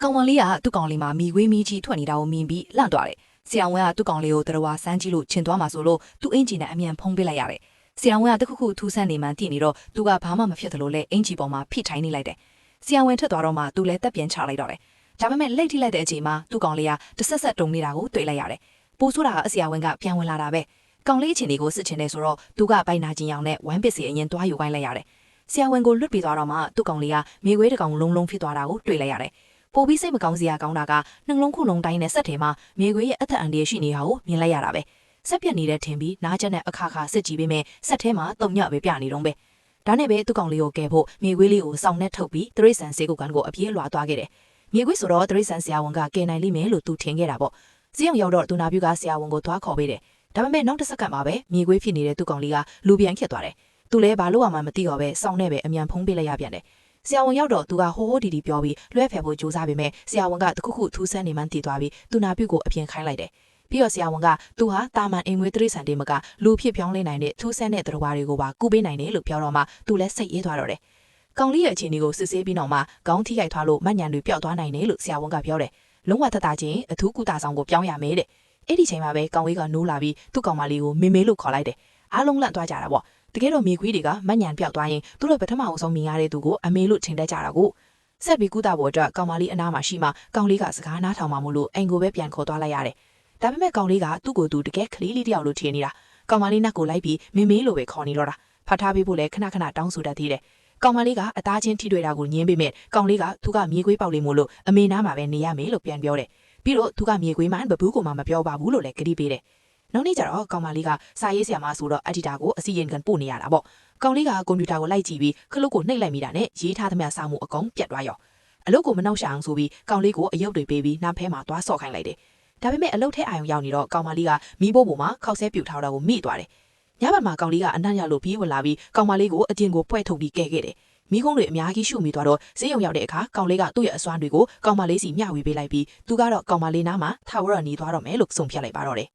ကောင်မလေးကသူ့ကောင်လေးမှာမိဝေးမီကြီးထွက်နေတာကိုမြင်ပြီးလန့်သွားတယ်။ဆရာဝန်ကသူ့ကောင်လေးကိုတရဝါစမ်းကြည့်လို့ချင်သွားမှာဆိုလို့သူ့အင်ဂျင်နဲ့အမြန်ဖုံးပေးလိုက်ရတယ်။ဆရာဝန်ကတခုခုထူးဆန်းနေမှသိနေတော့သူကဘာမှမဖြစ်သလိုလဲအင်ဂျီပေါ်မှာဖိထိုင်းနေလိုက်တယ်။ဆရာဝန်ထွက်သွားတော့မှသူလည်းတက်ပြန်ချလိုက်တော့တယ်။ဒါပေမဲ့လက်ထိလိုက်တဲ့အချိန်မှာသူ့ကောင်လေးကတဆက်ဆက်တုံနေတာကိုတွေ့လိုက်ရတယ်။ပိုးဆိုးတာကဆရာဝန်ကပြန်ဝင်လာတာပဲ။ကောင်လေးအချိန်လေးကိုစစ်ချင်တယ်ဆိုတော့သူကပိုင်နာကျင်ရောင်နဲ့ဝမ်းပစ်စီအရင်သွားယူခိုင်းလိုက်ရတယ်။ဆရာဝန်ကိုလွတ်ပြီးသွားတော့မှသူ့ကောင်လေးကမြေခွေးတကောင်လုံးဖြစ်သွားတာကိုတွေ့လိုက်ရတယ်။ပိုပြီးစိတ်မကောင်းစရာကောင်းတာကနှလုံးခုလုံးတိုင်းနဲ့စက်ထဲမှာမြေခွေးရဲ့အသက်အန္တရာယ်ရှိနေတာကိုမြင်လိုက်ရတာပဲစက်ပြက်နေတဲ့ထင်ပြီးနားချက်နဲ့အခါခါစစ်ကြည့်ပေးမယ်စက်ထဲမှာတုံညပဲပြနေတော့ပဲဒါနဲ့ပဲသူ့ကောင်လေးကိုကယ်ဖို့မြေခွေးလေးကိုစောင့်နဲ့ထုတ်ပြီးတရိษံဆေးကုတ်ကန်ကိုအပြေးလွှာသွားခဲ့တယ်မြေခွေးဆိုတော့တရိษံဆရာဝန်ကကယ်နိုင်လိမ့်မယ်လို့သူထင်ခဲ့တာပေါ့ဈေးအောင်ရောက်တော့သူနာပြုကဆရာဝန်ကိုသွားခေါ်ပေးတယ်ဒါပေမဲ့နောက်တစ်စက္ကန့်မှာပဲမြေခွေးဖြစ်နေတဲ့သူ့ကောင်လေးကလူပြန်ခက်သွားတယ်သူလည်းဘာလို့မှမသိတော့ပဲစောင့်နဲ့ပဲအမြန်ဖုံးပေးလိုက်ရပြန်တယ်ဆရာဝန်ရောက်တော့သူကဟိုဟိုဒီဒီပြောပြီးလွှဲဖယ်ဖို့ကြိုးစားပေမဲ့ဆရာဝန်ကတခုခုထူးဆန်းနေမှန်းသိသွားပြီးသူနာပြုကိုအပြင်ခိုင်းလိုက်တယ်ပြီးတော့ဆရာဝန်ကသူဟာတာမန်အိမ်မွေးတရိษံတွေမကလူဖြစ်ပြောင်းလဲနိုင်တဲ့ထူးဆန်းတဲ့သတ္တဝါတွေကိုပါကူပေးနိုင်တယ်လို့ပြောတော့မှသူလည်းစိတ်အေးသွားတော့တယ်။ကောင်လေးရဲ့အခြေအနေကိုစစ်ဆေးပြီးနောက်မှခေါင်းထိခိုက်သွားလို့မညံတွေပျောက်သွားနိုင်တယ်လို့ဆရာဝန်ကပြောတယ်။လုံးဝသက်သာခြင်းအထူးကုသဆောင်ကိုပြောင်းရမယ်တဲ့။အဲ့ဒီချိန်မှာပဲကောင်လေးကနိုးလာပြီးသူ့ကောင်မလေးကိုမေမေလို့ခေါ်လိုက်တယ်။အားလုံးလန့်သွားကြတာပေါ့။တကယ်တော့မြေခွေးတွေကမညံပျောက်သွားရင်သူတို့ပထမအောင်ဆုံးမြင်ရတဲ့သူကိုအမေလို့ထင်တတ်ကြတာကိုဆက်ပြီးကုသဖို့အတွက်ကောင်မလေးအနားမှာရှိမှကောင်လေးကစကားနားထောင်မှမို့လို့အိမ်ကိုပဲပြန်ခေါ်သွားလိုက်ရတယ်။ဒါပေမဲ့ကောင်လေးကသူ့ကိုယ်သူတကယ်ကလေးလေးတယောက်လို့ထင်နေတာကောင်မလေးနတ်ကိုလိုက်ပြီးမေမေလို့ပဲခေါ်နေတော့တာဖတ်ထားပေးဖို့လည်းခဏခဏတောင်းဆိုတတ်သေးတယ်ကောင်မလေးကအသားချင်းထိတွေ့တာကိုညင်းပေးမဲ့ကောင်လေးကသူကမြေခွေးပေါက်လေးမို့လို့အမေနားမှာပဲနေရမယ်လို့ပြန်ပြောတယ်ပြီးတော့သူကမြေခွေးမှဘဘူးကိုမှမပြောပါဘူးလို့လည်းကတိပေးတယ်နောက်နေ့ကျတော့ကောင်မလေးကစာရေးဆရာမဆိုတော့အက်ဒီတာကိုအစီရင်ခံပို့နေရတာပေါ့ကောင်လေးကကွန်ပျူတာကိုလိုက်ကြည့်ပြီးခလုတ်ကိုနှိပ်လိုက်မိတာနဲ့ရေးထားသမျှစာမှုအကုန်ပြတ်သွားရောအလုပ်ကိုမနှောက်ရှာအောင်ဆိုပြီးကောင်လေးကိုအယုတ်တွေပေးပြီးနားဖဲမှာသွားဆော့ခိုင်းလိုက်တယ်ဒါပေမဲ့အလုပ်ထဲအာရုံရောက်နေတော့ကောင်မလေးကမီးဘိုးပေါ်မှာခောက်ဆဲပြူထားတာကိုမိသွားတယ်ညဘက်မှာကောင်လေးကအနှံ့ရလို့ပြေးဝင်လာပြီးကောင်မလေးကိုအတင်ကိုပွဲထုတ်ပြီးကဲခဲ့တယ်မိကုန်းတွေအများကြီးရှုမိသွားတော့ဈေးရုံရောက်တဲ့အခါကောင်လေးကသူ့ရဲ့အစွမ်းတွေကိုကောင်မလေးစီမျှဝေပေးလိုက်ပြီးသူကတော့ကောင်မလေးနားမှာထာဝရနေသွားတော့မယ်လို့ဆုံးဖြတ်လိုက်ပါတော့တယ်